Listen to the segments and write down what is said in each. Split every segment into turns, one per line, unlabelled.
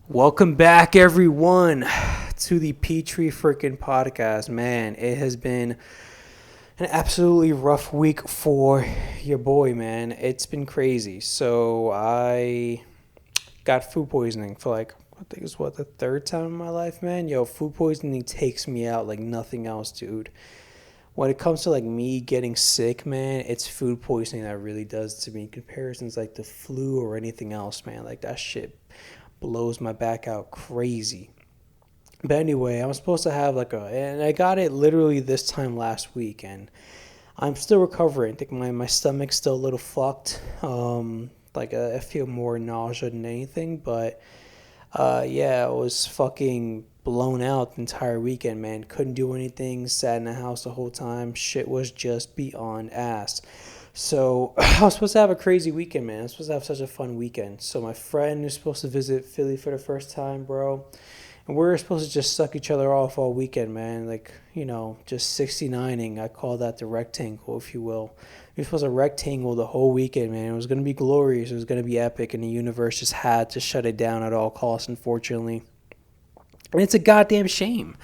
Welcome back, everyone, to the Pitre freaking podcast. Man, it has been an absolutely rough week for your boy, man. It's been crazy. So I got food poisoning for I think it's the third time in my life, man. Yo, food poisoning takes me out like nothing else, dude. When it comes to me getting sick, man, it's food poisoning that really does to me. Comparisons like the flu or anything else, man. Like that shit blows my back out crazy. But anyway, I'm supposed to have and I got it literally this time last week, and I'm still recovering. I think my stomach's still a little fucked. I feel more nausea than anything, but yeah, I was fucking blown out the entire weekend, man. Couldn't do anything, sat in the house the whole time. Shit was just beyond ass. So I was supposed to have a crazy weekend, man. I was supposed to have such a fun weekend. So my friend was supposed to visit Philly for the first time, bro. And we were supposed to just suck each other off all weekend, man. Just 69ing. I call that the rectangle, if you will. We were supposed to rectangle the whole weekend, man. It was going to be glorious. It was going to be epic. And the universe just had to shut it down at all costs, unfortunately. And it's a goddamn shame.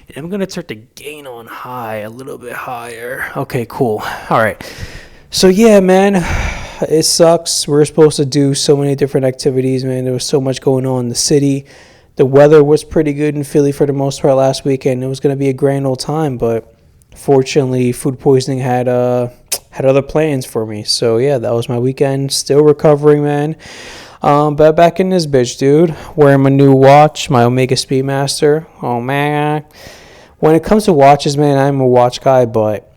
And I'm going to start to gain on high a little bit higher. Okay, cool. All right. So yeah, man, it sucks. We're supposed to do so many different activities, man. There was so much going on in the city. The weather was pretty good in Philly for the most part last weekend. It was going to be a grand old time, but fortunately, food poisoning had other plans for me. So yeah, that was my weekend. Still recovering, man. But back in this bitch, dude. Wearing my new watch, my Omega Speedmaster. Oh man. When it comes to watches, man, I'm a watch guy, but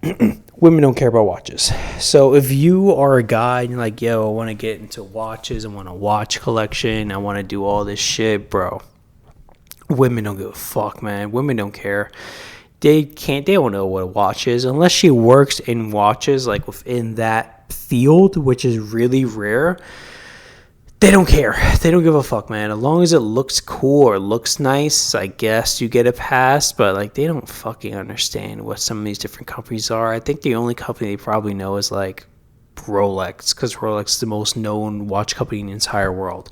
women don't care about watches. So if you are a guy and you're like, yo, I want to get into watches, I want a watch collection, I want to do all this shit, bro. Women don't give a fuck, man. Women don't care. They don't know what a watch is unless she works in watches, like within that field, which is really rare. They don't care. They don't give a fuck, man. As long as it looks cool or looks nice, I guess you get a pass. But they don't fucking understand what some of these different companies are. I think the only company they probably know is Rolex, because Rolex is the most known watch company in the entire world.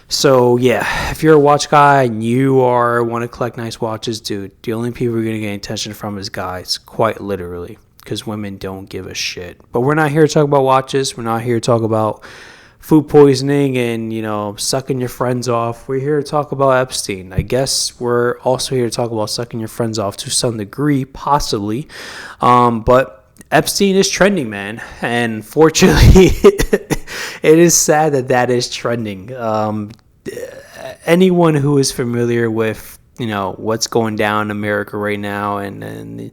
So yeah, if you're a watch guy and you want to collect nice watches, dude, the only people you're gonna get attention from is guys, quite literally, because women don't give a shit. But we're not here to talk about watches. We're not here to talk about food poisoning and, sucking your friends off. We're here to talk about Epstein. I guess we're also here to talk about sucking your friends off to some degree, possibly. But Epstein is trending, man. And fortunately, it is sad that is trending. Anyone who is familiar with, what's going down in America right now and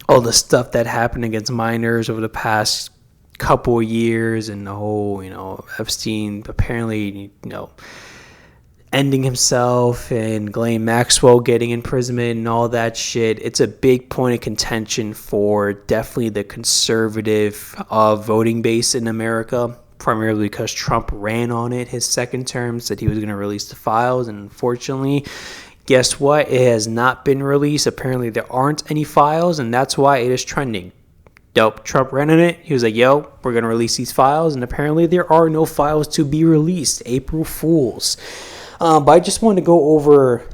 all the stuff that happened against minors over the past couple of years, and the whole, Epstein apparently, ending himself, and Ghislaine Maxwell getting imprisonment and all that shit. It's a big point of contention for definitely the conservative voting base in America, primarily because Trump ran on it his second term, said he was going to release the files, and unfortunately, guess what? It has not been released. Apparently, there aren't any files, and that's why it is trending. Dope. Trump ran on it. He was like, yo, we're going to release these files. And apparently there are no files to be released. April Fools. But I just wanted to go over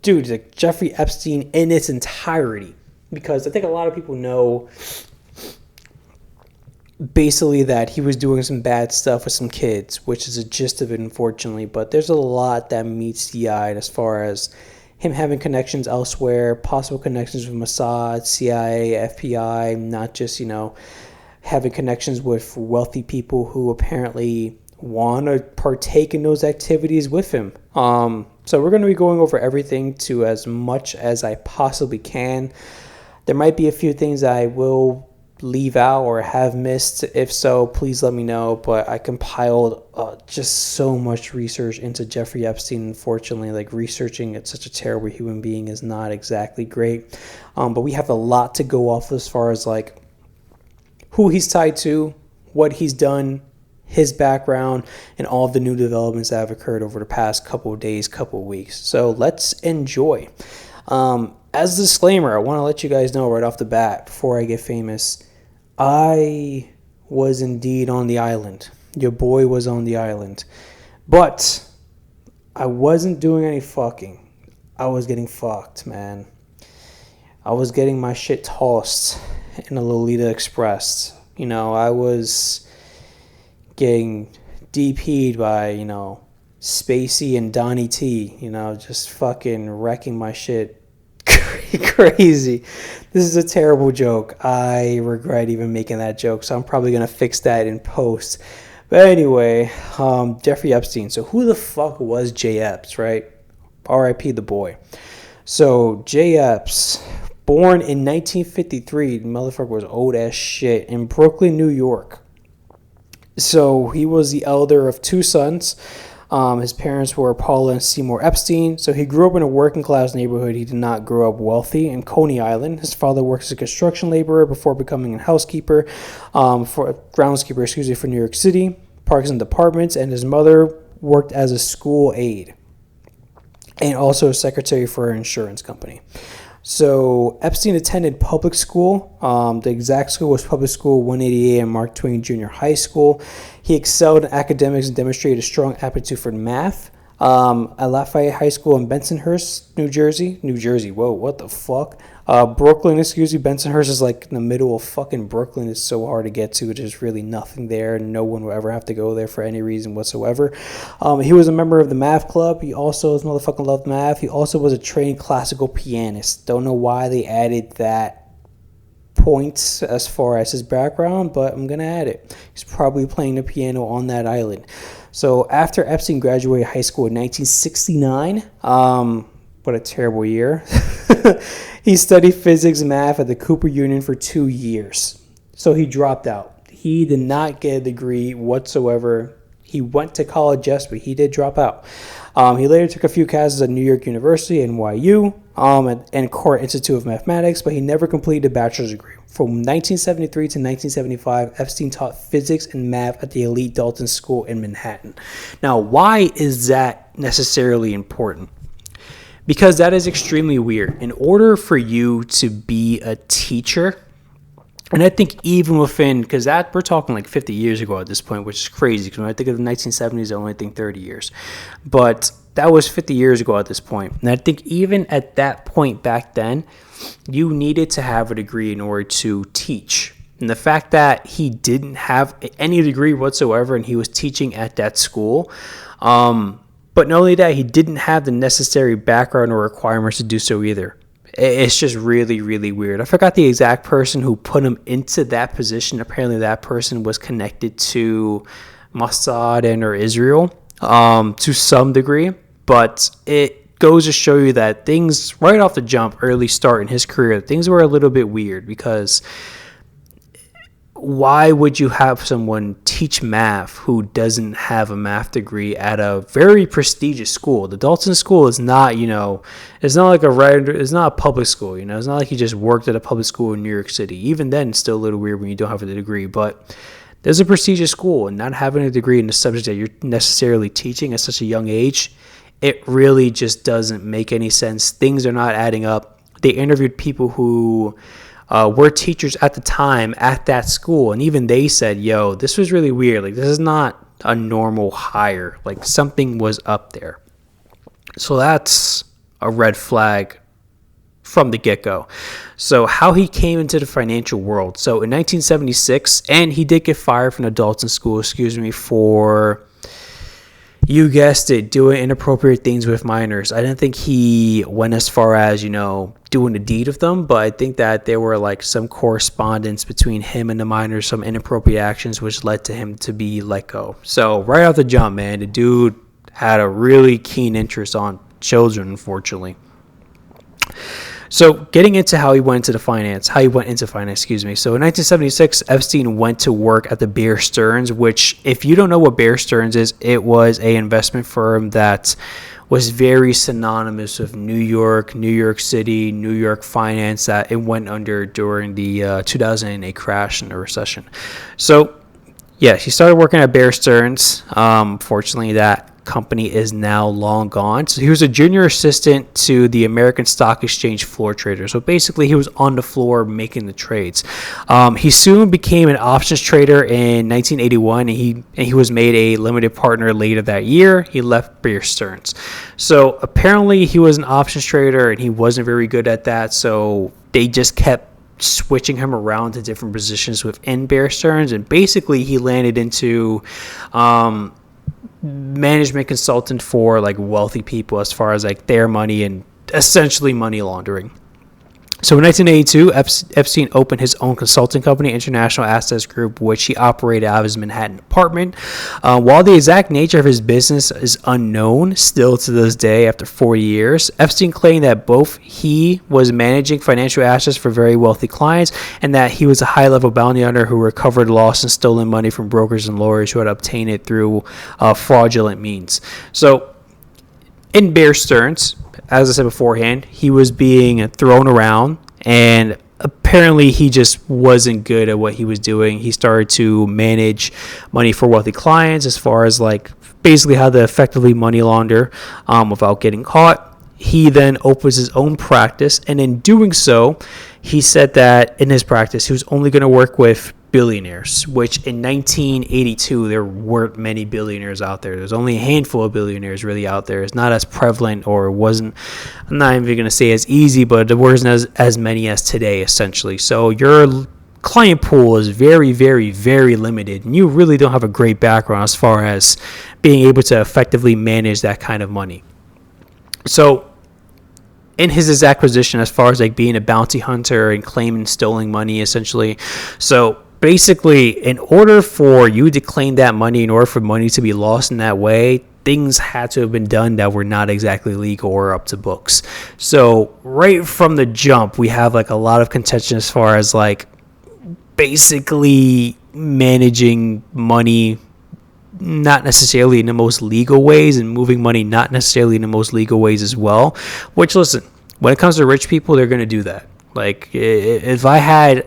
Jeffrey Epstein in its entirety. Because I think a lot of people know basically that he was doing some bad stuff with some kids, which is a gist of it, unfortunately. But there's a lot that meets the eye as far as him having connections elsewhere, possible connections with Mossad, CIA, FBI, not just, having connections with wealthy people who apparently want to partake in those activities with him. So we're going to be going over everything to as much as I possibly can. There might be a few things I will leave out or have missed. If so, please let me know. But I compiled just so much research into Jeffrey Epstein. Unfortunately, researching at such a terrible human being is not exactly great. But we have a lot to go off as far as who he's tied to, what he's done, his background, and all of the new developments that have occurred over the past couple of days, couple of weeks. So let's enjoy. As a disclaimer, I want to let you guys know right off the bat, before I get famous, I was indeed on the island. your boy was on the island. But I wasn't doing any fucking. I was getting fucked, man. I was getting my shit tossed in a Lolita Express. I was getting DP'd by, Spacey and Donnie T, just fucking wrecking my shit crazy. This is a terrible joke. I regret even making that joke, so I'm probably going to fix that in post. But anyway, Jeffrey Epstein. So who the fuck was J. Epps, right? R.I.P. the boy. So J. Epps, born in 1953, the motherfucker was old as shit, in Brooklyn, New York. So he was the elder of two sons. His parents were Paula and Seymour Epstein. So he grew up in a working class neighborhood. He did not grow up wealthy in Coney Island. His father worked as a construction laborer before becoming a groundskeeper for New York City, Parks and Departments. And his mother worked as a school aide and also a secretary for an insurance company. So Epstein attended public school. The exact school was Public School 188 and Mark Twain Junior High School. He excelled in academics and demonstrated a strong aptitude for math. At Lafayette High School in Bensonhurst, New Jersey. Whoa, what the fuck? Brooklyn, Bensonhurst is like in the middle of fucking Brooklyn. It's so hard to get to. There's really nothing there. No one will ever have to go there for any reason whatsoever. He was a member of the math club. He also motherfucking loved math. He also was a trained classical pianist. Don't know why they added that points as far as his background, but I'm gonna add it. He's probably playing the piano on that island. So after Epstein graduated high school in 1969, what a terrible year, he studied physics and math at the Cooper Union for 2 years. So he dropped out. He did not get a degree whatsoever. He went to college, yes, but he did drop out. He later took a few classes at New York University, NYU, and Core Institute of Mathematics, but he never completed a bachelor's degree. From 1973 to 1975, Epstein taught physics and math at the elite Dalton School in Manhattan. Now, why is that necessarily important? Because that is extremely weird. In order for you to be a teacher, and I think even within, because that we're talking like 50 years ago at this point, which is crazy, because when I think of the 1970s, I only think 30 years. But that was 50 years ago at this point. And I think even at that point back then, you needed to have a degree in order to teach. And the fact that he didn't have any degree whatsoever and he was teaching at that school, but not only that, he didn't have the necessary background or requirements to do so either. It's just really, really weird. I forgot the exact person who put him into that position. Apparently that person was connected to Mossad and or Israel to some degree. But it goes to show you that things right off the jump, early start in his career, things were a little bit weird, because why would you have someone teach math who doesn't have a math degree at a very prestigious school? The Dalton School is not, it's not like it's not a public school, it's not like he just worked at a public school in New York City. Even then, it's still a little weird when you don't have a degree, but there's a prestigious school, and not having a degree in the subject that you're necessarily teaching at such a young age, it really just doesn't make any sense. Things are not adding up. They interviewed people who were teachers at the time at that school, and even they said, yo, this was really weird. Like, this is not a normal hire. Like, something was up there. So that's a red flag from the get-go. So how he came into the financial world. So in 1976, and he did get fired from the Dalton School, for, you guessed it, doing inappropriate things with minors. I didn't think he went as far as, doing a deed of them, but I think that there were like some correspondence between him and the minors, some inappropriate actions, which led to him to be let go. So right off the jump, man, the dude had a really keen interest on children, unfortunately. So getting into how he went into finance. So in 1976, Epstein went to work at the Bear Stearns, which, if you don't know what Bear Stearns is, it was an investment firm that was very synonymous with New York City, New York finance, that it went under during the 2008 crash and the recession. So, yeah, he started working at Bear Stearns. Fortunately, that company is now long gone. So he was a junior assistant to the American Stock Exchange floor trader. So basically, he was on the floor making the trades. He soon became an options trader in 1981, and he was made a limited partner later that year. He left Bear Stearns. So apparently, he was an options trader, and he wasn't very good at that. So they just kept switching him around to different positions within Bear Stearns, and basically he landed into management consultant for like wealthy people as far as like their money and essentially money laundering. So in 1982, Epstein opened his own consulting company, International Assets Group, which he operated out of his Manhattan apartment. While the exact nature of his business is unknown still to this day after 40 years, Epstein claimed that both he was managing financial assets for very wealthy clients and that he was a high-level bounty hunter who recovered lost and stolen money from brokers and lawyers who had obtained it through fraudulent means. So in Bear Stearns, as I said beforehand, he was being thrown around, and apparently he just wasn't good at what he was doing. He started to manage money for wealthy clients as far as like basically how to effectively money launder without getting caught. He then opens his own practice, and in doing so, he said that in his practice, he was only going to work with billionaires, which in 1982, there weren't many billionaires out there. There's only a handful of billionaires really out there. It's not as prevalent, or wasn't, I'm not even going to say as easy, but there wasn't as many as today, essentially. So your client pool is very, very, very limited, and you really don't have a great background as far as being able to effectively manage that kind of money. So in his exact position as far as like being a bounty hunter and claiming stolen money, essentially. So basically, in order for you to claim that money, in order for money to be lost in that way, things had to have been done that were not exactly legal or up to books. So right from the jump, we have like a lot of contention as far as like basically managing money not necessarily in the most legal ways, and moving money not necessarily in the most legal ways as well. Which, listen, when it comes to rich people, they're going to do that. Like, if I had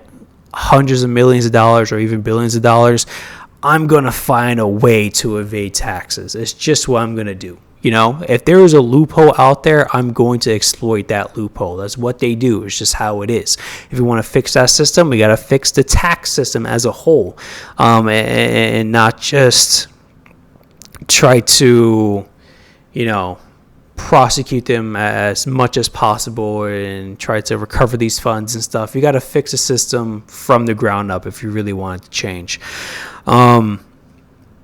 hundreds of millions of dollars or even billions of dollars, I'm going to find a way to evade taxes. It's just what I'm going to do. You know, if there is a loophole out there, I'm going to exploit that loophole. That's what they do. It's just how it is. If you want to fix that system, we got to fix the tax system as a whole, and not just try to, you know, prosecute them as much as possible and try to recover these funds and stuff. You got to fix the system from the ground up if you really want it to change.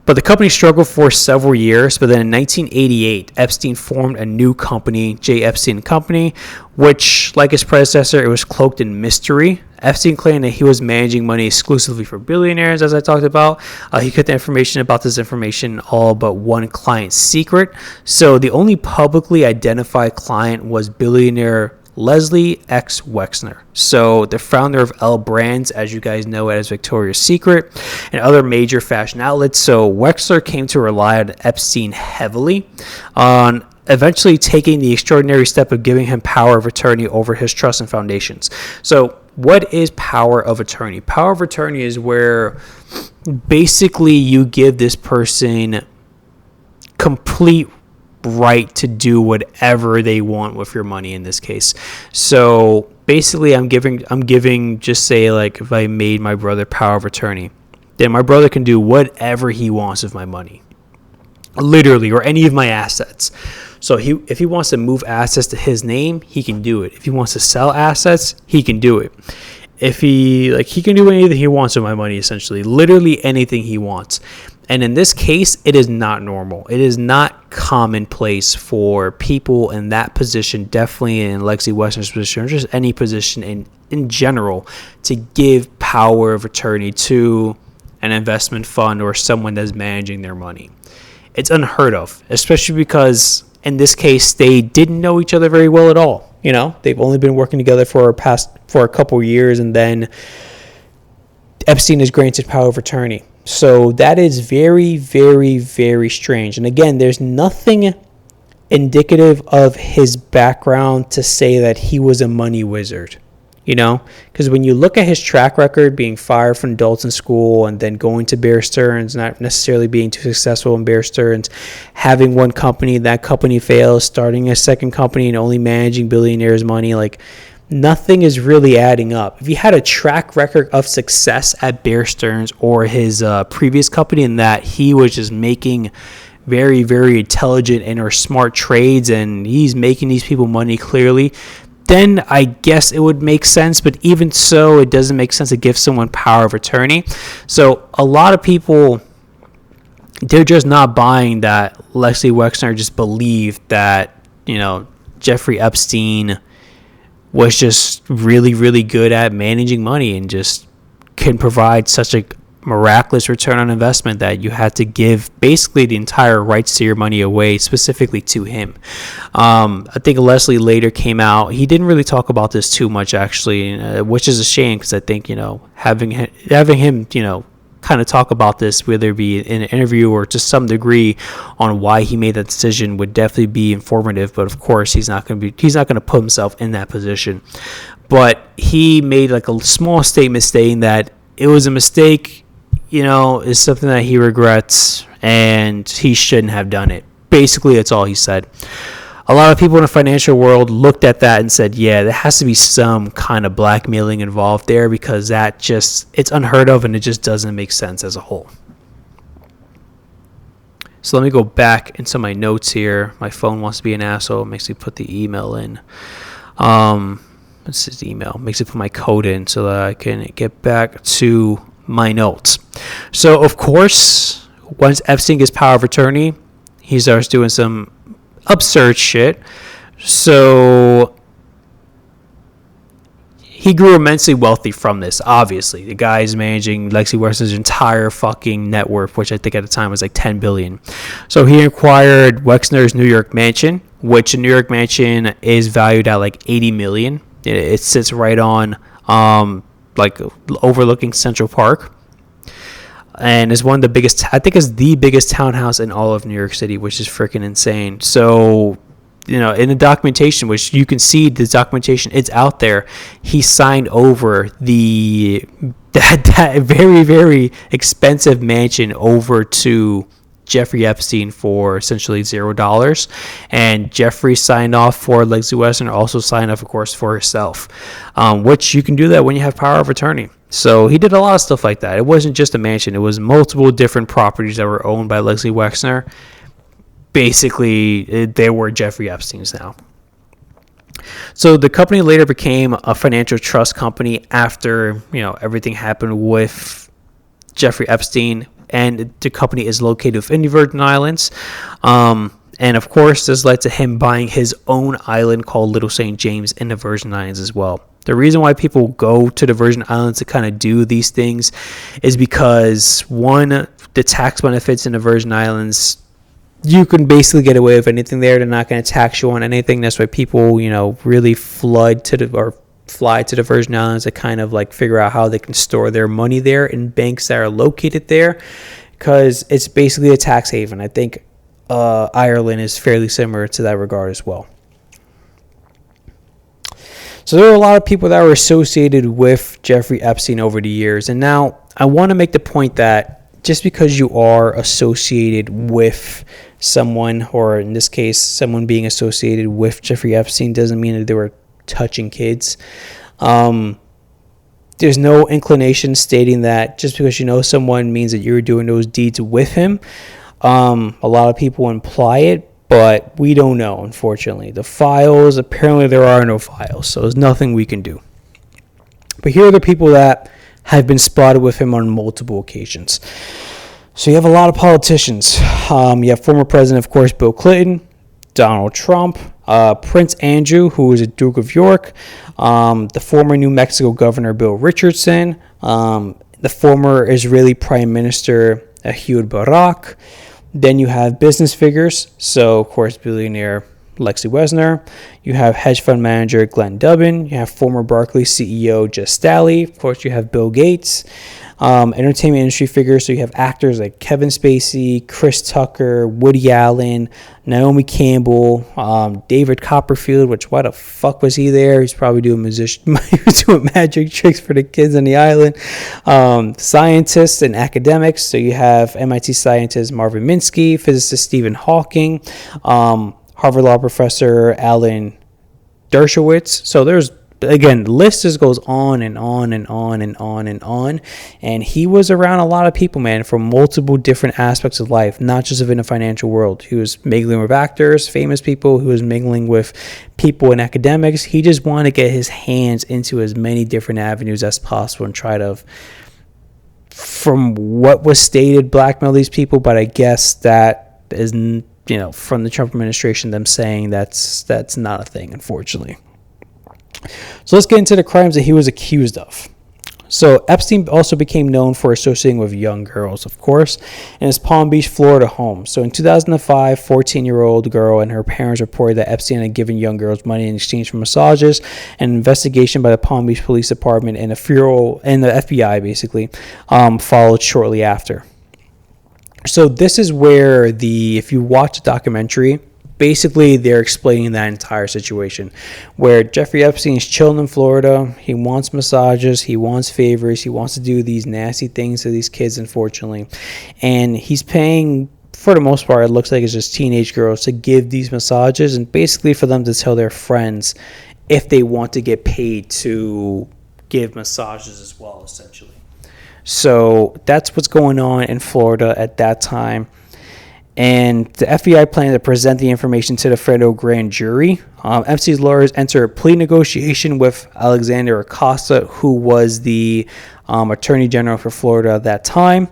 But the company struggled for several years, but then in 1988, Epstein formed a new company, J. Epstein Company, which, like his predecessor, it was cloaked in mystery. Epstein claimed that he was managing money exclusively for billionaires, as I talked about. He kept the information about this information all but one client's secret. So the only publicly identified client was billionaire Leslie X. Wexner. So the founder of L Brands, as you guys know, as Victoria's Secret and other major fashion outlets. So Wexner came to rely on Epstein heavily, on eventually taking the extraordinary step of giving him power of attorney over his trusts and foundations. So what is power of attorney? Power of attorney is where basically you give this person complete right to do whatever they want with your money in this case. So basically I'm giving just say, like, if I made my brother power of attorney, then my brother can do whatever he wants with my money, literally, or any of my assets. So if he wants to move assets to his name, he can do it. If he wants to sell assets, he can do it. If he can do anything he wants with my money, essentially, literally anything he wants. And in this case, it is not normal. It is not commonplace for people in that position, definitely in Lexi Wexner's position, or just any position in general, to give power of attorney to an investment fund or someone that's managing their money. It's unheard of, especially because in this case, they didn't know each other very well at all. You know, they've only been working together for a couple years, and then Epstein is granted power of attorney. So that is very, very, very strange. And again, there's nothing indicative of his background to say that he was a money wizard. Because when you look at his track record, being fired from Dalton School and then going to Bear Stearns, not necessarily being too successful in Bear Stearns, having one company, that company fails, starting a second company and only managing billionaires' money, like nothing is really adding up. If he had a track record of success at Bear Stearns or his previous company, in that he was just making very, very intelligent and or smart trades and he's making these people money clearly, then I guess it would make sense. But even so, it doesn't make sense to give someone power of attorney. So a lot of people, they're just not buying that Leslie Wexner just believed that, Jeffrey Epstein was just really, really good at managing money and just can provide such a miraculous return on investment that you had to give basically the entire rights to your money away specifically to him. I think Leslie later came out. He didn't really talk about this too much, actually, which is a shame, because I think, having him, kind of talk about this, whether it be in an interview or to some degree on why he made that decision, would definitely be informative. But of course, he's not going to put himself in that position. But he made like a small statement saying that it was a mistake, is something that he regrets and he shouldn't have done it. Basically, that's all he said. A lot of people in the financial world looked at that and said, yeah, there has to be some kind of blackmailing involved there, because it's unheard of and it just doesn't make sense as a whole. So let me go back into my notes here. My phone wants to be an asshole. It makes me put the email in. This is the email. It makes me put my code in so that I can get back to my notes. So, of course, once Epstein gets power of attorney, he starts doing some absurd shit. So he grew immensely wealthy from this. Obviously, the guy is managing Lexi Wexner's entire fucking net worth, which I think at the time was like $10 billion. So he acquired Wexner's New York mansion, which a New York mansion is valued at like $80 million. It sits right on like overlooking Central Park, and is one of the biggest, I think is the biggest townhouse in all of New York City, which is freaking insane. So, in the documentation, which you can see the documentation, it's out there, he signed over that very, very expensive mansion over to Jeffrey Epstein for essentially $0, and Jeffrey signed off for Leslie Wexner, also signed off, of course, for herself, which you can do that when you have power of attorney. So he did a lot of stuff like that. It wasn't just a mansion; it was multiple different properties that were owned by Leslie Wexner. Basically, they were Jeffrey Epstein's now. So the company later became a financial trust company after everything happened with Jeffrey Epstein. And the company is located within the Virgin Islands. And of course, this led to him buying his own island called Little St. James in the Virgin Islands as well. The reason why people go to the Virgin Islands to kind of do these things is because, one, the tax benefits in the Virgin Islands, you can basically get away with anything there. They're not going to tax you on anything. That's why people, really fly to the Virgin Islands to kind of like figure out how they can store their money there in banks that are located there, because it's basically a tax haven. I think Ireland is fairly similar to that regard as well. So there were a lot of people that were associated with Jeffrey Epstein over the years. And now I want to make the point that just because you are associated with someone, or in this case, someone being associated with Jeffrey Epstein, doesn't mean that they were touching kids. There's no inclination stating that just because you know someone means that you're doing those deeds with him. A lot of people imply it, but we don't know, unfortunately. The files, apparently there are no files, so there's nothing we can do. But here are the people that have been spotted with him on multiple occasions. So you have a lot of politicians. You have former president, of course, Bill Clinton, Donald Trump, Prince Andrew, who is a Duke of York, the former New Mexico Governor Bill Richardson, the former Israeli Prime Minister Ehud Barak. Then you have business figures, so of course billionaire Lexi Wexner. You have hedge fund manager Glenn Dubin. You have former Barclays CEO Jess Staley. Of course, you have Bill Gates. entertainment industry figures. So you have actors like Kevin Spacey, Chris Tucker, Woody Allen, Naomi Campbell, David Copperfield, which why the fuck was he there? He's probably doing he was doing magic tricks for the kids on the island. Scientists and academics. So you have MIT scientist Marvin Minsky, physicist Stephen Hawking, Harvard Law professor Alan Dershowitz. So there's, again, the list just goes on and on and on and on and on. And he was around a lot of people, man, from multiple different aspects of life, not just within the financial world. He was mingling with actors, famous people. He was mingling with people in academics. He just wanted to get his hands into as many different avenues as possible and try to, from what was stated, blackmail these people. But I guess that is, from the Trump administration, them saying that's not a thing, unfortunately. So let's get into the crimes that he was accused of. So Epstein also became known for associating with young girls, of course, in his Palm Beach, Florida home. So in 2005, 14-year-old girl and her parents reported that Epstein had given young girls money in exchange for massages. An investigation by the Palm Beach Police Department and the FBI basically followed shortly after. So this is where if you watch the documentary, basically they're explaining that entire situation where Jeffrey Epstein is chilling in Florida. He wants massages. He wants favors. He wants to do these nasty things to these kids, unfortunately. And he's paying, for the most part, it looks like it's just teenage girls to give these massages and basically for them to tell their friends if they want to get paid to give massages as well, essentially. So that's what's going on in Florida at that time. And the FBI planned to present the information to the federal grand jury. Epstein's lawyers entered a plea negotiation with Alexander Acosta, who was the attorney general for Florida at that time.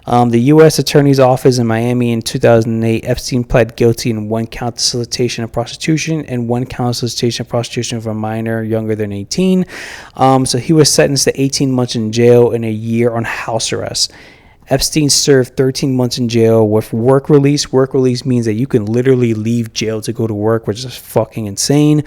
The U.S. Attorney's Office in Miami in 2008, Epstein pled guilty in one count of solicitation of prostitution and one count of solicitation of prostitution of a minor younger than 18. So he was sentenced to 18 months in jail and a year on house arrest. Epstein served 13 months in jail with work release. Work release means that you can literally leave jail to go to work, which is fucking insane.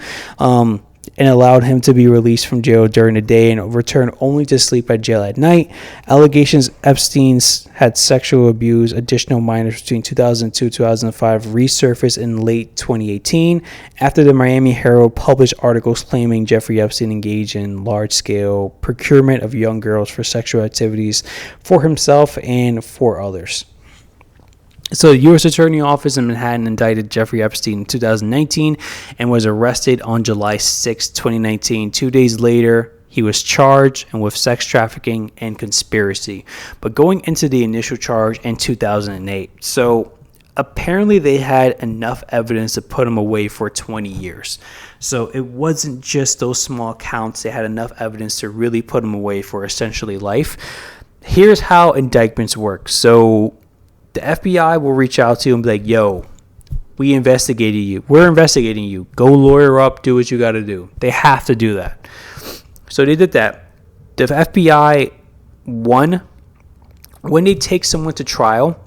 And allowed him to be released from jail during the day and return only to sleep at jail at night. Allegations Epstein's had sexual abuse additional minors between 2002 and 2005 resurfaced in late 2018 after the Miami Herald published articles claiming Jeffrey Epstein engaged in large-scale procurement of young girls for sexual activities for himself and for others. So the U.S. Attorney Office in Manhattan indicted Jeffrey Epstein in 2019 and was arrested on July 6, 2019. 2 days later, he was charged with sex trafficking and conspiracy. But going into the initial charge in 2008, so apparently they had enough evidence to put him away for 20 years. So it wasn't just those small counts. They had enough evidence to really put him away for essentially life. Here's how indictments work. So the FBI will reach out to you and be like, yo, we investigated you. We're investigating you. Go lawyer up. Do what you got to do. They have to do that. So they did that. The FBI, when they take someone to trial,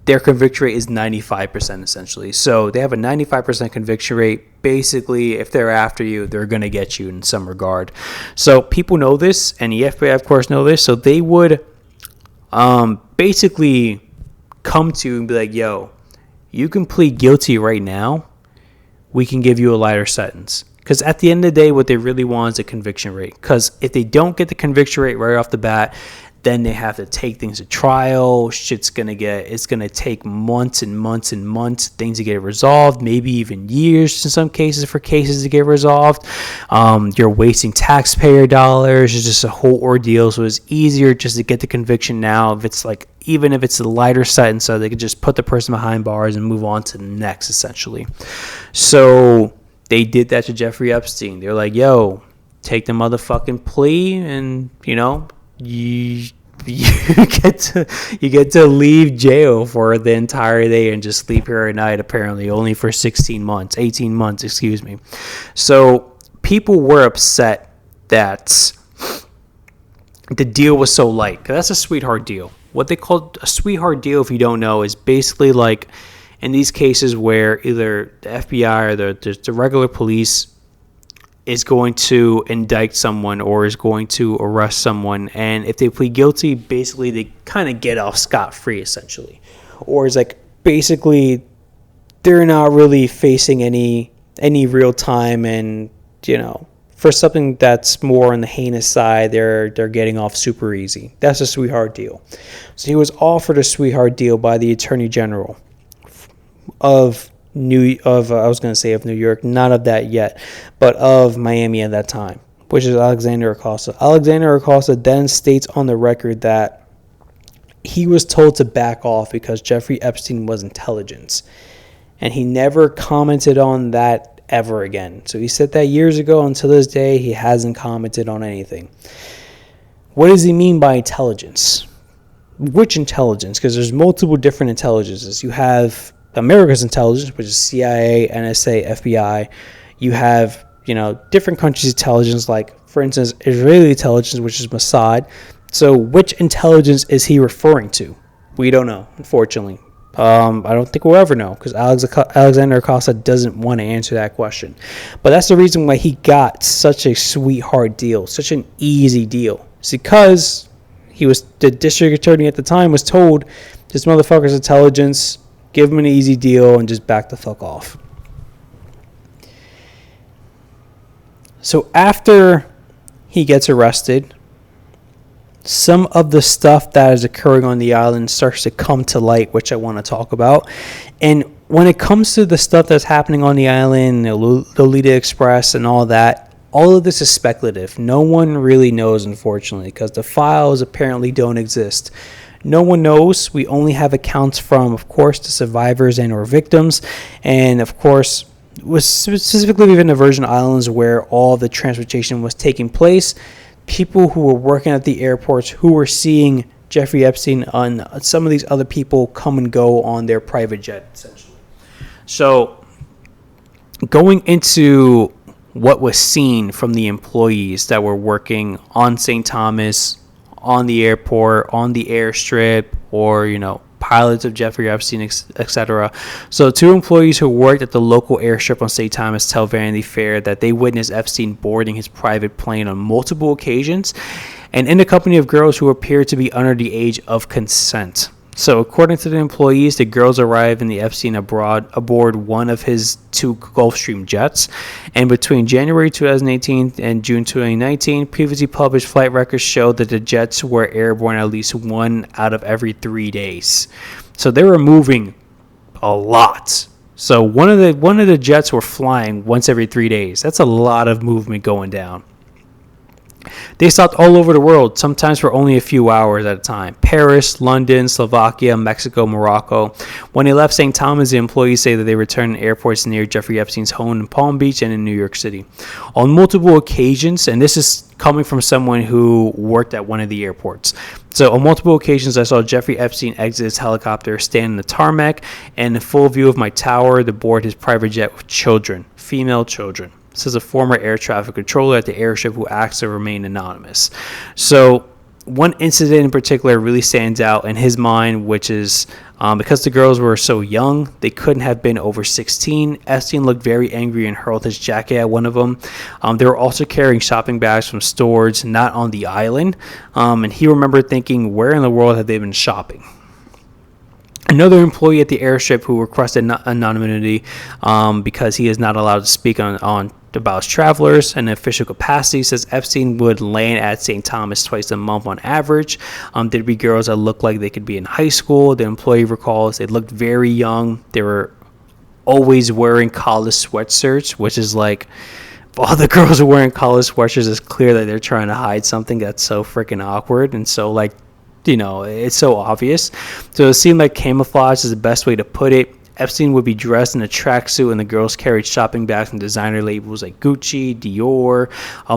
their conviction rate is 95% essentially. So they have a 95% conviction rate. Basically, if they're after you, they're going to get you in some regard. So people know this, and the FBI, of course, know this. So they would basically come to you and be like, yo, you can plead guilty right now. We can give you a lighter sentence. Because at the end of the day, what they really want is a conviction rate. Because if they don't get the conviction rate right off the bat, then they have to take things to trial. It's going to take months and months and months, things to get resolved, maybe even years in some cases for cases to get resolved. You're wasting taxpayer dollars. It's just a whole ordeal. So it's easier just to get the conviction now. Even if it's a lighter sentence, so they could just put the person behind bars and move on to the next, essentially. So they did that to Jeffrey Epstein. They're like, yo, take the motherfucking plea and, you get to leave jail for the entire day and just sleep here at night, apparently, only for 18 months, excuse me. So people were upset that the deal was so light. That's a sweetheart deal. What they call a sweetheart deal, if you don't know, is basically like in these cases where either the FBI or the regular police is going to indict someone or is going to arrest someone, and if they plead guilty, basically they kind of get off scot-free essentially, or it's like basically they're not really facing any real time, and for something that's more on the heinous side, they're getting off super easy. That's a sweetheart deal. So he was offered a sweetheart deal by the Attorney General of New York, not of that yet, but of Miami at that time, which is Alexander Acosta. Alexander Acosta then states on the record that he was told to back off because Jeffrey Epstein was intelligence, and he never commented on that ever again. So he said that years ago. Until this day, he hasn't commented on anything. What does he mean by intelligence? Which intelligence? Because there's multiple different intelligences. You have America's intelligence, which is CIA, NSA, FBI. You have, different countries' intelligence, like, for instance, Israeli intelligence, which is Mossad. So which intelligence is he referring to? We don't know, unfortunately. I don't think we'll ever know, because Alexander Acosta doesn't want to answer that question. But that's the reason why he got such a sweetheart deal, such an easy deal. It's because the district attorney at the time was told, this motherfucker's intelligence, give him an easy deal and just back the fuck off. So after he gets arrested, some of the stuff that is occurring on the island starts to come to light, which I want to talk about. And when it comes to the stuff that's happening on the island, the Lolita Express and all that, all of this is speculative. No one really knows, unfortunately, because the files apparently don't exist. No one knows. We only have accounts from, of course, the survivors and or victims. And, of course, was specifically within the Virgin Islands where all the transportation was taking place. People who were working at the airports who were seeing Jeffrey Epstein and some of these other people come and go on their private jet, essentially. So going into what was seen from the employees that were working on St. Thomas, on the airport, on the airstrip, or, pilots of Jeffrey Epstein, etc. So 2 employees who worked at the local airstrip on St. Thomas tell Vanity Fair that they witnessed Epstein boarding his private plane on multiple occasions and in the company of girls who appeared to be under the age of consent. So according to the employees, the girls arrived in the Epstein aboard one of his 2 Gulfstream jets. And between January 2018 and June 2019, previously published flight records showed that the jets were airborne at least 1 out of every 3 days. So they were moving a lot. So one of the jets were flying once every 3 days. That's a lot of movement going down. They stopped all over the world, sometimes for only a few hours at a time. Paris, London, Slovakia, Mexico, Morocco. When they left St. Thomas, the employees say that they returned to airports near Jeffrey Epstein's home in Palm Beach and in New York City. On multiple occasions, and this is coming from someone who worked at one of the airports. So on multiple occasions, I saw Jeffrey Epstein exit his helicopter, stand in the tarmac, and in full view of my tower, to board his private jet with children, female children. This is a former air traffic controller at the airship who asked to remain anonymous. So one incident in particular really stands out in his mind, which is because the girls were so young, they couldn't have been over 16. Epstein looked very angry and hurled his jacket at one of them. They were also carrying shopping bags from stores not on the island. And he remembered thinking, where in the world have they been shopping? Another employee at the airship who requested anonymity because he is not allowed to speak on about his travelers in an official capacity says Epstein would land at St. Thomas twice a month on average. There'd be girls that looked like they could be in high school. The employee recalls they looked very young. They were always wearing collar sweatshirts, which is like, if all the girls are wearing collar sweatshirts, it's clear that they're trying to hide something that's so freaking awkward and so like, it's so obvious. So it seemed like camouflage is the best way to put it. Epstein would be dressed in a tracksuit, and the girls carried shopping bags from designer labels like Gucci, Dior.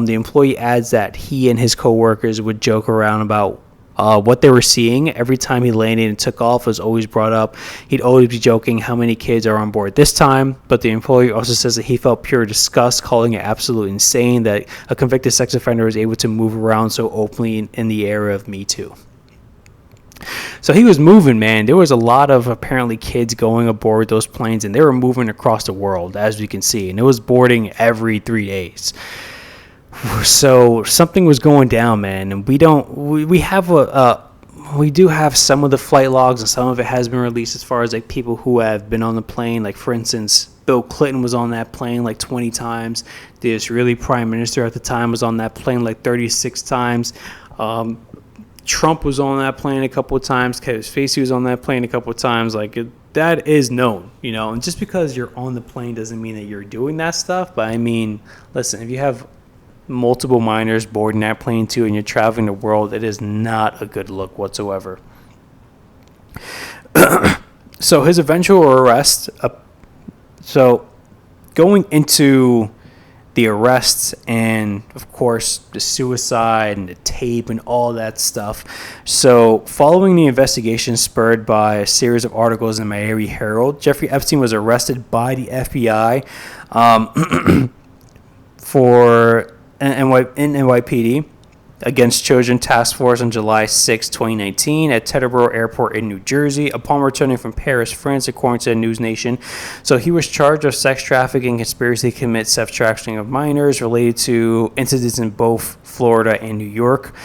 The employee adds that he and his coworkers would joke around about what they were seeing. Every time he landed and took off, it was always brought up. He'd always be joking how many kids are on board this time. But the employee also says that he felt pure disgust, calling it absolutely insane that a convicted sex offender was able to move around so openly in the era of Me Too. So he was moving, man. There was a lot of apparently kids going aboard those planes, and they were moving across the world, as we can see. And it was boarding every 3 days. So something was going down, man. And we do have some of the flight logs, and some of it has been released as far as like people who have been on the plane. Like, for instance, Bill Clinton was on that plane like 20 times. The Israeli prime minister at the time was on that plane like 36 times. Trump was on that plane a couple of times. Kevin Spacey was on that plane a couple of times. Like, that is known, you know. And just because you're on the plane doesn't mean that you're doing that stuff. But I mean, listen, if you have multiple minors boarding that plane too, and you're traveling the world, it is not a good look whatsoever. So his eventual arrest. So going into the arrests and, of course, the suicide and the tape and all that stuff. So following the investigation spurred by a series of articles in Miami Herald, Jeffrey Epstein was arrested by the FBI for NYPD against Children Task Force on July 6, 2019 at Teterboro Airport in New Jersey upon returning from Paris, France, according to the News Nation. So he was charged with sex trafficking, conspiracy to commit sex trafficking of minors related to incidents in both Florida and New York.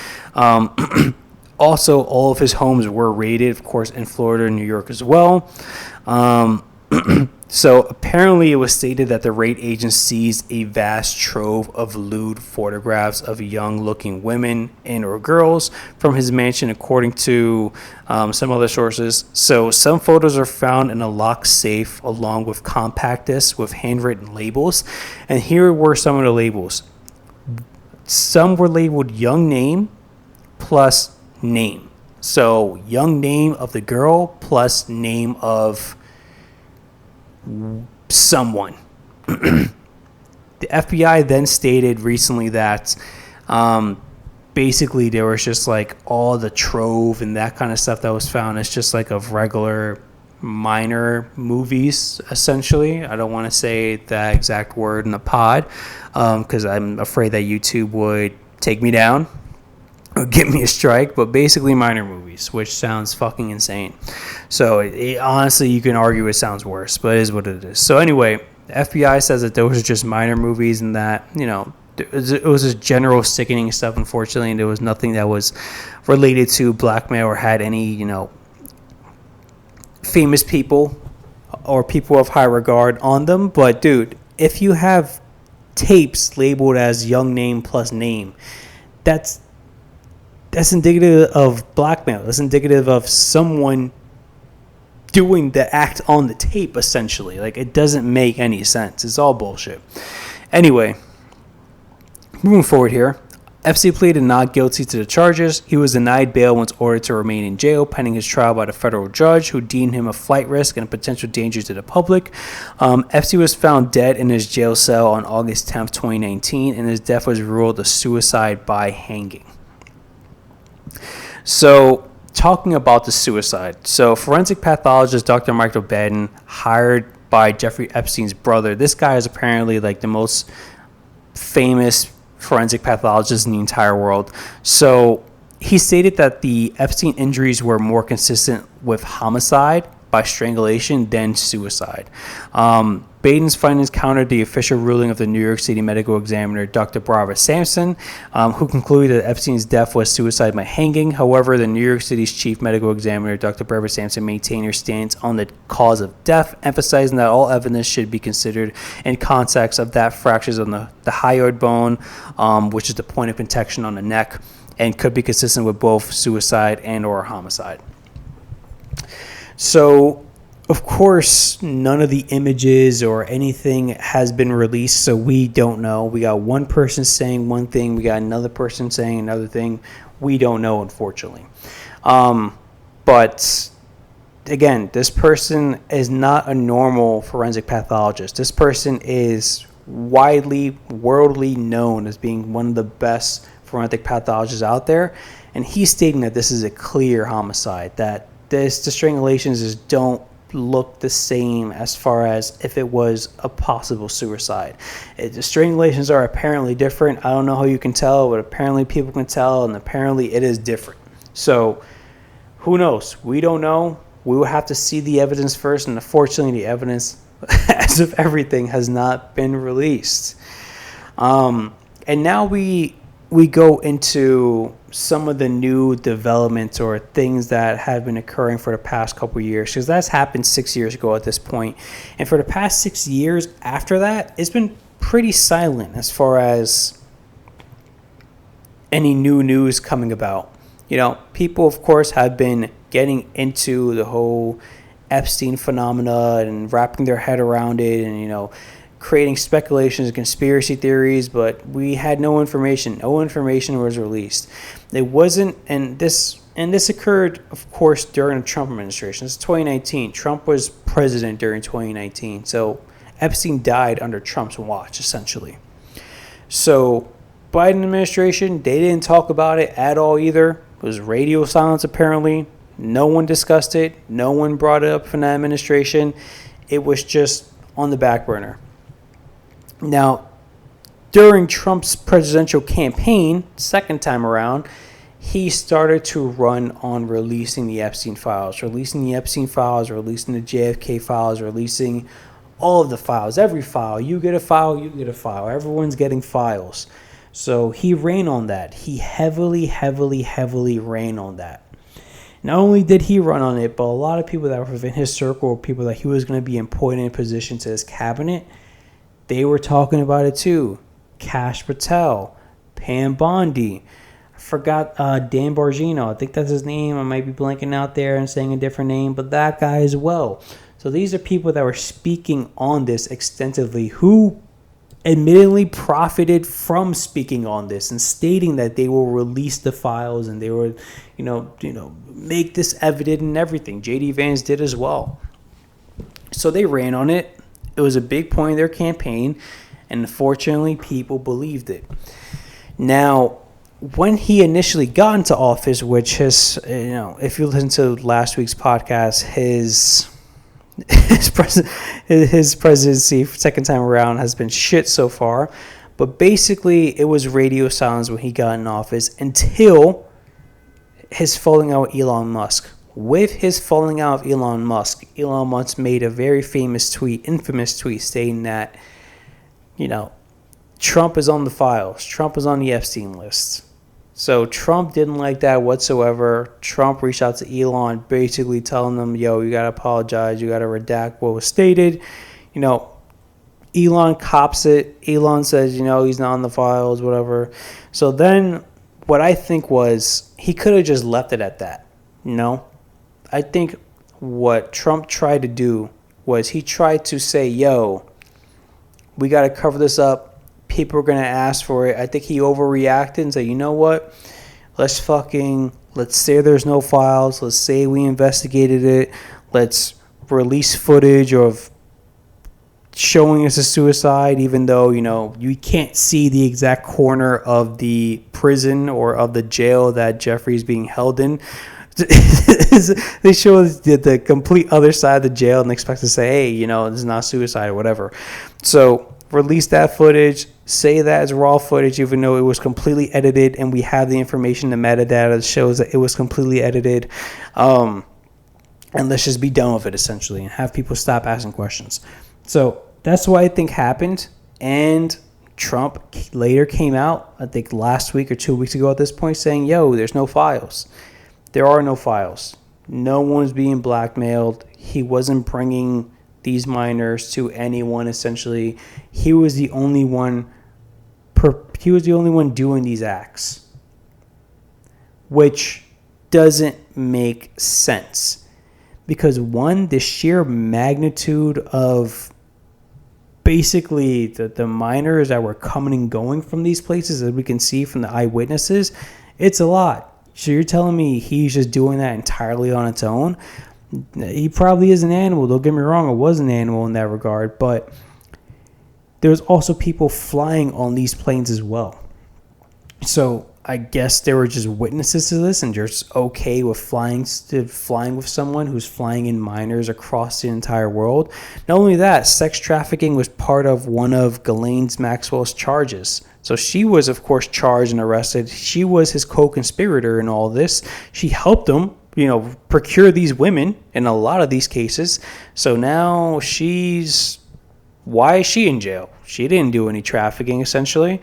Also, all of his homes were raided, of course, in Florida and New York as well. So apparently it was stated that the raid agent seized a vast trove of lewd photographs of young-looking women and or girls from his mansion, according to some other sources. So some photos are found in a locked safe along with compact discs with handwritten labels. And here were some of the labels. Some were labeled young name plus name. So young name of the girl plus name of someone. The FBI then stated recently that basically there was just like all the trove and that kind of stuff that was found. It's just like of regular minor movies, essentially. I don't want to say that exact word in the pod because I'm afraid that YouTube would take me down or give me a strike, but basically minor movies, which sounds fucking insane. So honestly, you can argue it sounds worse, but it is what it is. So anyway, the FBI says that those are just minor movies and that, you know, it was just general sickening stuff, unfortunately, and there was nothing that was related to blackmail or had any, you know, famous people or people of high regard on them. But dude, if you have tapes labeled as young name plus name, that's indicative of blackmail. That's indicative of someone doing the act on the tape, essentially. Like, it doesn't make any sense. It's all bullshit. Anyway, moving forward here, Epstein pleaded not guilty to the charges. He was denied bail once ordered to remain in jail pending his trial by the federal judge, who deemed him a flight risk and a potential danger to the public. Epstein was found dead in his jail cell on August 10th, 2019, and his death was ruled a suicide by hanging. So, talking about the suicide. So, forensic pathologist Dr. Michael Baden, hired by Jeffrey Epstein's brother. This guy is apparently like the most famous forensic pathologist in the entire world. So, he stated that the Epstein injuries were more consistent with homicide by strangulation than suicide. Baden's findings countered the official ruling of the New York City medical examiner, Dr. Barbara Sampson, who concluded that Epstein's death was suicide by hanging. However, the New York City's chief medical examiner, Dr. Barbara Sampson, maintained her stance on the cause of death, emphasizing that all evidence should be considered in context of that fractures on the hyoid bone, which is the point of contention on the neck, and could be consistent with both suicide and or homicide. So, of course, none of the images or anything has been released, so we don't know. We got one person saying one thing, we got another person saying another thing. We don't know, unfortunately. But, again, this person is not a normal forensic pathologist. This person is widely, worldly known as being one of the best forensic pathologists out there, and he's stating that this is a clear homicide, that the strangulations just don't look the same as far as if it was a possible suicide. The strangulations are apparently different. I don't know how you can tell, but apparently people can tell, and apparently it is different. So Who knows? We don't know. We will have to see the evidence first, and unfortunately, the evidence, as of everything, has not been released. And now we go into some of the new developments or things that have been occurring for the past couple of years, because that's happened 6 years ago at this point. And for the past 6 years after that, it's been pretty silent as far as any new news coming about. People, of course, have been getting into the whole Epstein phenomena and wrapping their head around it and, creating speculations and conspiracy theories, but we had no information. No information was released. It wasn't, and this occurred, of course, during the Trump administration. It's 2019. Trump was president during 2019. So Epstein died under Trump's watch, essentially. So Biden administration, they didn't talk about it at all either. It was radio silence, apparently. No one discussed it. No one brought it up from that administration. It was just on the back burner. Now, during Trump's presidential campaign, second time around, he started to run on releasing the Epstein files, releasing the JFK files, releasing all of the files, every file. You get a file, you get a file. Everyone's getting files. So he ran on that. He heavily ran on that. Not only did he run on it, but a lot of people that were within his circle, people that he was going to be appointed in positions to his cabinet, they were talking about it too. Kash Patel, Pam Bondi, I forgot Dan Bongino. I think that's his name. I might be blanking out there and saying a different name, but that guy as well. So these are people that were speaking on this extensively, who admittedly profited from speaking on this and stating that they will release the files and they would, make this evident and everything. J.D. Vance did as well. So they ran on it. It was a big point in their campaign, and unfortunately, people believed it. Now, when he initially got into office, which is, if you listen to last week's podcast, his presidency second time around has been shit so far. But basically, it was radio silence when he got in office until his falling out with Elon Musk. With his falling out of Elon Musk made a very infamous tweet stating that, Trump is on the files. Trump is on the Epstein list. So Trump didn't like that whatsoever. Trump reached out to Elon, basically telling them, yo, you got to apologize. You got to redact what was stated. Elon cops it. Elon says, he's not on the files, whatever. So then what I think was he could have just left it at that, I think what Trump tried to do was he tried to say, yo, we got to cover this up. People are going to ask for it. I think he overreacted and said, you know what? Let's say there's no files. Let's say we investigated it. Let's release footage of showing us a suicide, even though, you can't see the exact corner of the prison or of the jail that Jeffrey's being held in. They show the complete other side of the jail and expect to say, hey, this is not suicide or whatever. So release that footage, say that it's raw footage, even though it was completely edited, and we have the information, the metadata that shows that it was completely edited. And let's just be done with it, essentially, and have people stop asking questions. So that's what I think happened. And Trump later came out, I think last week or 2 weeks ago at this point, saying, yo, there's no files. There are no files. No one's being blackmailed. He wasn't bringing these minors to anyone, essentially. He was the only one doing these acts, which doesn't make sense. Because one, the sheer magnitude of basically the minors that were coming and going from these places, as we can see from the eyewitnesses, it's a lot. So you're telling me he's just doing that entirely on its own? He probably is an animal. Don't get me wrong. It was an animal in that regard. But there's also people flying on these planes as well. So I guess they were just witnesses to this and just okay with flying with someone who's flying in minors across the entire world. Not only that, sex trafficking was part of one of Ghislaine Maxwell's charges. So she was, of course, charged and arrested. She was his co-conspirator in all this. She helped him, procure these women in a lot of these cases. So now why is she in jail? She didn't do any trafficking, essentially.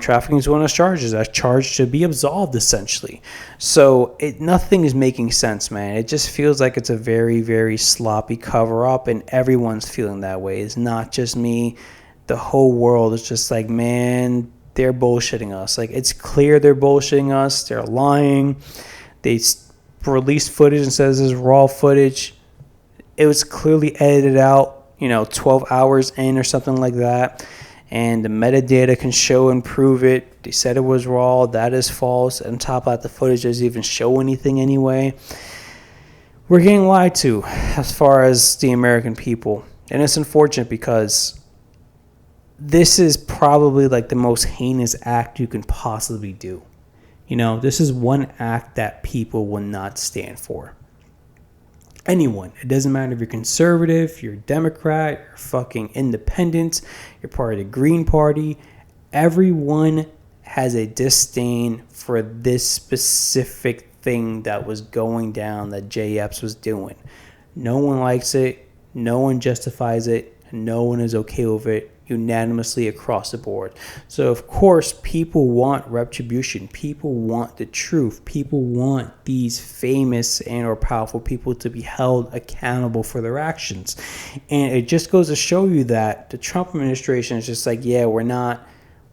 Trafficking is one of those charges. That charge should be absolved, essentially. So nothing is making sense, man. It just feels like it's a very, very sloppy cover-up, and everyone's feeling that way. It's not just me. The whole world is just like, man, they're bullshitting us. Like, it's clear they're bullshitting us. They're lying. They released footage and says this is raw footage. It was clearly edited out, 12 hours in or something like that. And the metadata can show and prove it. They said it was raw. That is false. And on top of that, the footage doesn't even show anything anyway. We're getting lied to as far as the American people. And it's unfortunate because this is probably like the most heinous act you can possibly do. This is one act that people will not stand for. Anyone. It doesn't matter if you're conservative, you're Democrat, you're fucking independent, you're part of the Green Party. Everyone has a disdain for this specific thing that was going down that J. Epps was doing. No one likes it. No one justifies it. No one is okay with it unanimously across the board. So, of course, people want retribution. People want the truth. People want these famous and or powerful people to be held accountable for their actions. And it just goes to show you that the Trump administration is just like, yeah, we're not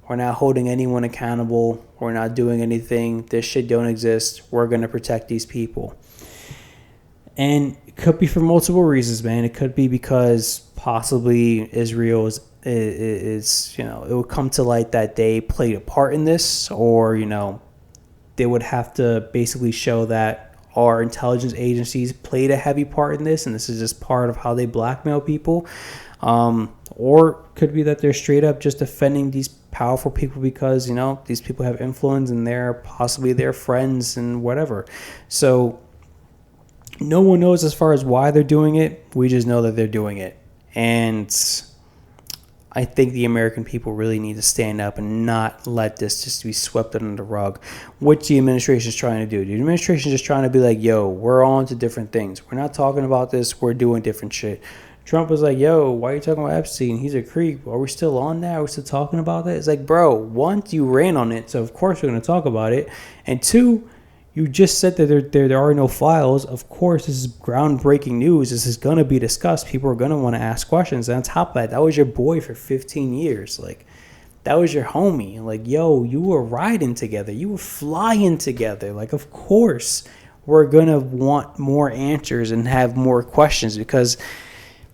holding anyone accountable. We're not doing anything. This shit don't exist. We're going to protect these people. And it could be for multiple reasons, man. It could be because possibly Israel is it would come to light that they played a part in this, or they would have to basically show that our intelligence agencies played a heavy part in this, and this is just part of how they blackmail people. Or could be that they're straight up just defending these powerful people because these people have influence and they're possibly their friends and whatever. So no one knows as far as why they're doing it. We just know that they're doing it. And I think the American people really need to stand up and not let this just be swept under the rug, which the administration is trying to do. The administration is just trying to be like, yo, we're on to different things. We're not talking about this. We're doing different shit. Trump was like, yo, why are you talking about Epstein? He's a creep. Are we still on that? Are we still talking about that? It's like, bro, one, you ran on it, so of course we're going to talk about it. And two, you just said that there are no files. Of course, this is groundbreaking news. This is going to be discussed. People are going to want to ask questions. And on top of that was your boy for 15 years. Like, that was your homie. Like, yo, you were riding together. You were flying together. Like, of course, we're going to want more answers and have more questions because,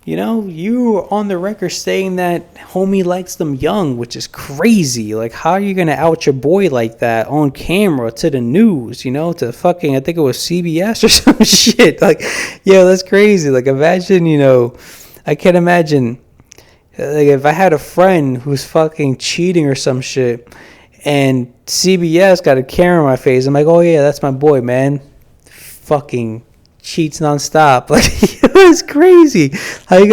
you were on the record saying that homie likes them young, which is crazy. Like, how are you going to out your boy like that on camera to the news, to fucking, I think it was CBS or some shit. Like, yo, that's crazy. Like, imagine, I can't imagine, like, if I had a friend who's fucking cheating or some shit and CBS got a camera in my face, I'm like, oh yeah, that's my boy, man. Fucking cheats nonstop. Like, it's crazy. How you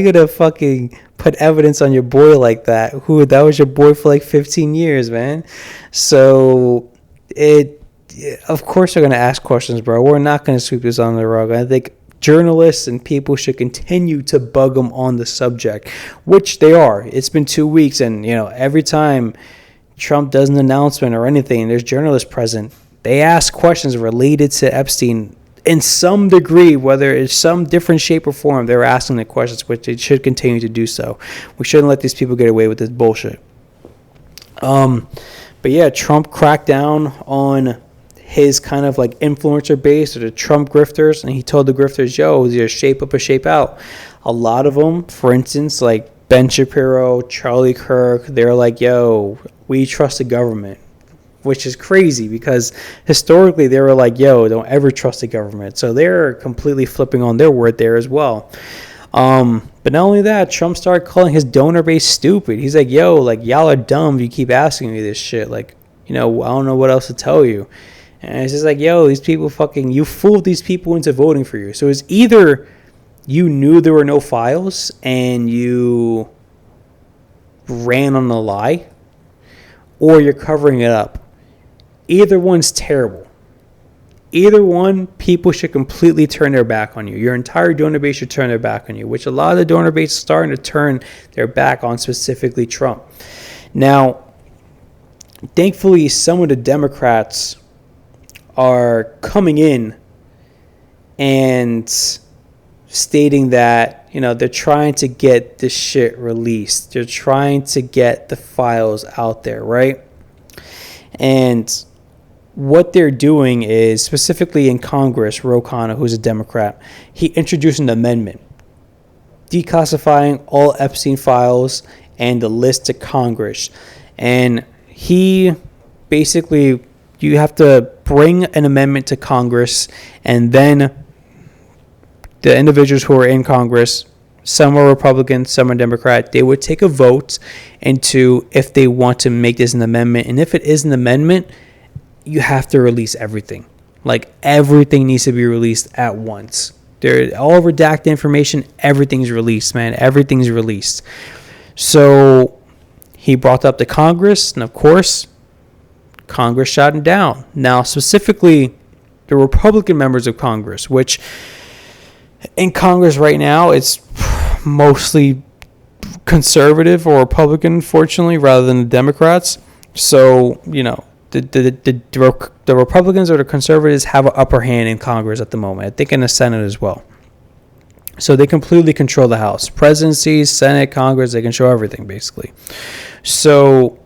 gonna fucking put evidence on your boy like that? That was your boy for like 15 years, man. So of course they're gonna ask questions, bro. We're not gonna sweep this under the rug. I think journalists and people should continue to bug them on the subject, which they are. It's been 2 weeks, and every time Trump does an announcement or anything, there's journalists present. They ask questions related to Epstein in some degree, whether it's some different shape or form. They're asking the questions, which they should continue to do so. We shouldn't let these people get away with this bullshit. But yeah, Trump cracked down on his kind of like influencer base or the Trump grifters, and he told the grifters, yo, either shape up or shape out. A lot of them, for instance, like Ben Shapiro, Charlie Kirk, they're like, yo, we trust the government. Which is crazy because historically they were like, yo, don't ever trust the government. So they're completely flipping on their word there as well. But not only that, Trump started calling his donor base stupid. He's like, yo, like, y'all are dumb if you keep asking me this shit. Like, I don't know what else to tell you. And it's just like, yo, these people you fooled these people into voting for you. So it's either you knew there were no files and you ran on the lie, or you're covering it up. Either one's terrible. Either one, people should completely turn their back on you. Your entire donor base should turn their back on you, which a lot of the donor base is starting to turn their back on specifically Trump. Now, thankfully, some of the Democrats are coming in and stating that, they're trying to get this shit released. They're trying to get the files out there, right? And what they're doing is, specifically in Congress, Ro Khanna, who's a Democrat, he introduced an amendment declassifying all Epstein files and the list to Congress. And he basically, you have to bring an amendment to Congress, and then the individuals who are in Congress, some are Republican, some are Democrat, they would take a vote into if they want to make this an amendment. And if it is an amendment, you have to release everything. Like, everything needs to be released at once. All redacted information, everything's released, man. Everything's released. So he brought up to Congress, and of course, Congress shot him down. Now, specifically, the Republican members of Congress, which in Congress right now, it's mostly conservative or Republican, unfortunately, rather than the Democrats. So, the Republicans or the conservatives have an upper hand in Congress at the moment. I think in the Senate as well. So they completely control the House. Presidency, Senate, Congress, they control everything, basically. So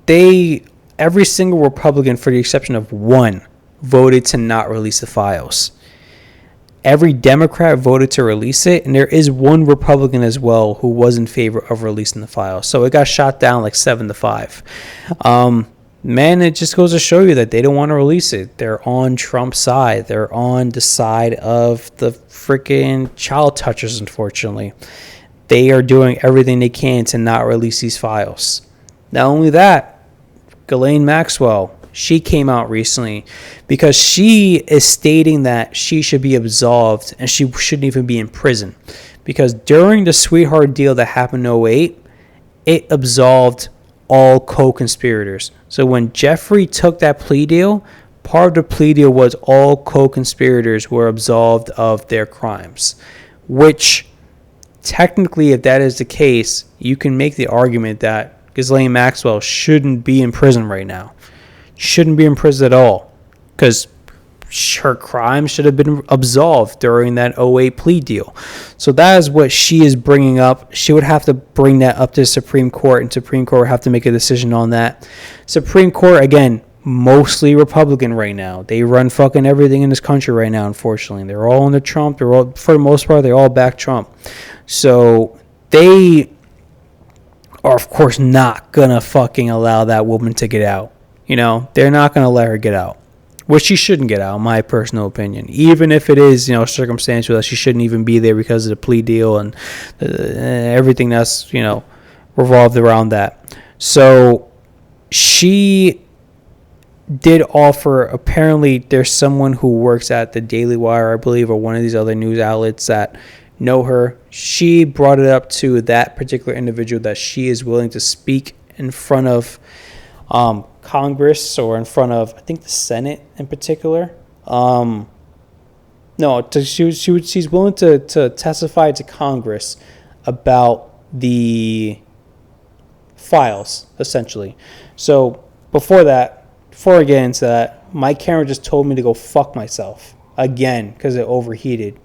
every single Republican, for the exception of one, voted to not release the files. Every Democrat voted to release it, and there is one Republican as well who was in favor of releasing the files. So it got shot down like 7-5. Man, it just goes to show you that they don't want to release it. They're on Trump's side. They're on the side of the freaking child touchers, unfortunately. They are doing everything they can to not release these files. Not only that, Ghislaine Maxwell, she came out recently because she is stating that she should be absolved and she shouldn't even be in prison. Because during the sweetheart deal that happened in 2008, it absolved all co-conspirators. So when Jeffrey took that plea deal, part of the plea deal was all co-conspirators were absolved of their crimes. Which, technically, if that is the case, you can make the argument that Ghislaine Maxwell shouldn't be in prison right now. Shouldn't be in prison at all, because her crime should have been absolved during that 2008 plea deal. So that is what she is bringing up. She would have to bring that up to the Supreme Court, and Supreme Court would have to make a decision on that. Supreme Court, again, mostly Republican right now. They run fucking everything in this country right now, unfortunately. They're all under Trump. They're all, for the most part, they're all back Trump. So they are, of course, not going to fucking allow that woman to get out. They're not going to let her get out. Which she shouldn't get out, in my personal opinion. Even if it is, circumstantial, that she shouldn't even be there because of the plea deal and everything that's, revolved around that. So she did offer, apparently there's someone who works at the Daily Wire, I believe, or one of these other news outlets that know her. She brought it up to that particular individual that she is willing to speak in front of Congress, or in front of, I think, the Senate in particular. She's willing to testify to Congress about the files, essentially. So before I get into that, my camera just told me to go fuck myself again because it overheated.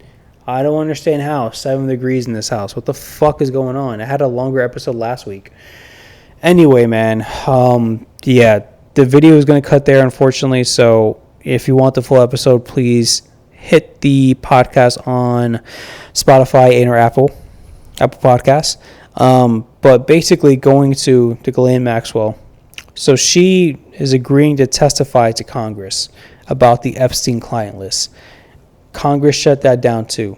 I don't understand how. 7 degrees in this house. What the fuck is going on? I had a longer episode last week. Anyway, man, the video is going to cut there, unfortunately. So if you want the full episode, please hit the podcast on Spotify and or Apple Podcasts. But basically, going to Ghislaine Maxwell. So she is agreeing to testify to Congress about the Epstein client list. Congress shut that down too.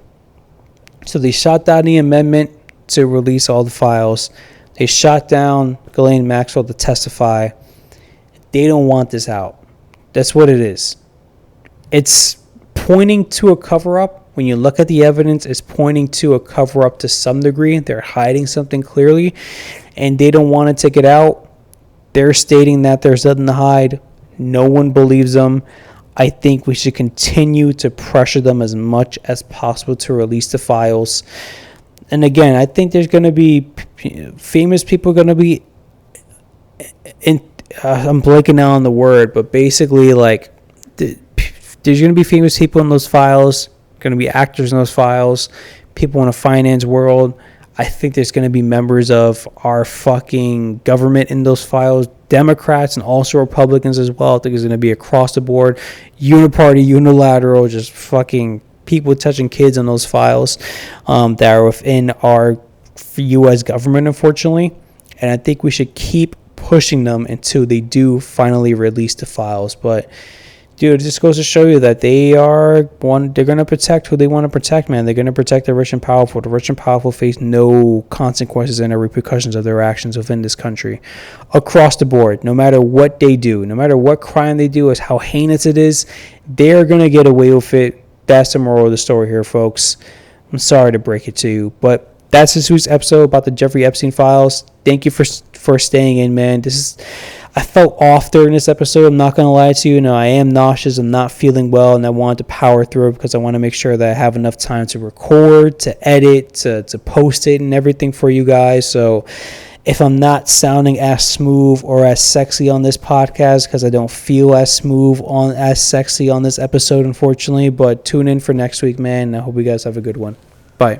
So they shot down the amendment to release all the files. They shot down Ghislaine Maxwell to testify. They don't want this out. That's what it is. It's pointing to a cover-up. When you look at the evidence, it's pointing to a cover-up to some degree. They're hiding something clearly, and they don't want to take it out. They're stating that there's nothing to hide. No one believes them. I think we should continue to pressure them as much as possible to release the files. And again, I think there's going to be famous people going to be I'm blanking out on the word, but basically, like, there's going to be famous people in those files, going to be actors in those files, people in the finance world. I think there's going to be members of our fucking government in those files, Democrats and also Republicans as well. I think it's going to be across the board, uniparty, unilateral, just fucking people touching kids in those files that are within our U.S. government, unfortunately. And I think we should keep pushing them until they do finally release the files. But dude, it just goes to show you that they're going to protect who they want to protect, man. They're going to protect the rich and powerful. The rich and powerful face no consequences and no repercussions of their actions within this country. Across the board, no matter what they do, no matter what crime they do, as how heinous it is, they're going to get away with it. That's the moral of the story here, folks. I'm sorry to break it to you, but that's this week's episode about the Jeffrey Epstein files. Thank you for staying in, man. I felt off during this episode. I'm not going to lie to you. I am nauseous. I'm not feeling well, and I wanted to power through it because I want to make sure that I have enough time to record, to edit, to post it and everything for you guys. So if I'm not sounding as smooth or as sexy on this podcast, because I don't feel as smooth as sexy on this episode, unfortunately, but tune in for next week, man. I hope you guys have a good one. Bye.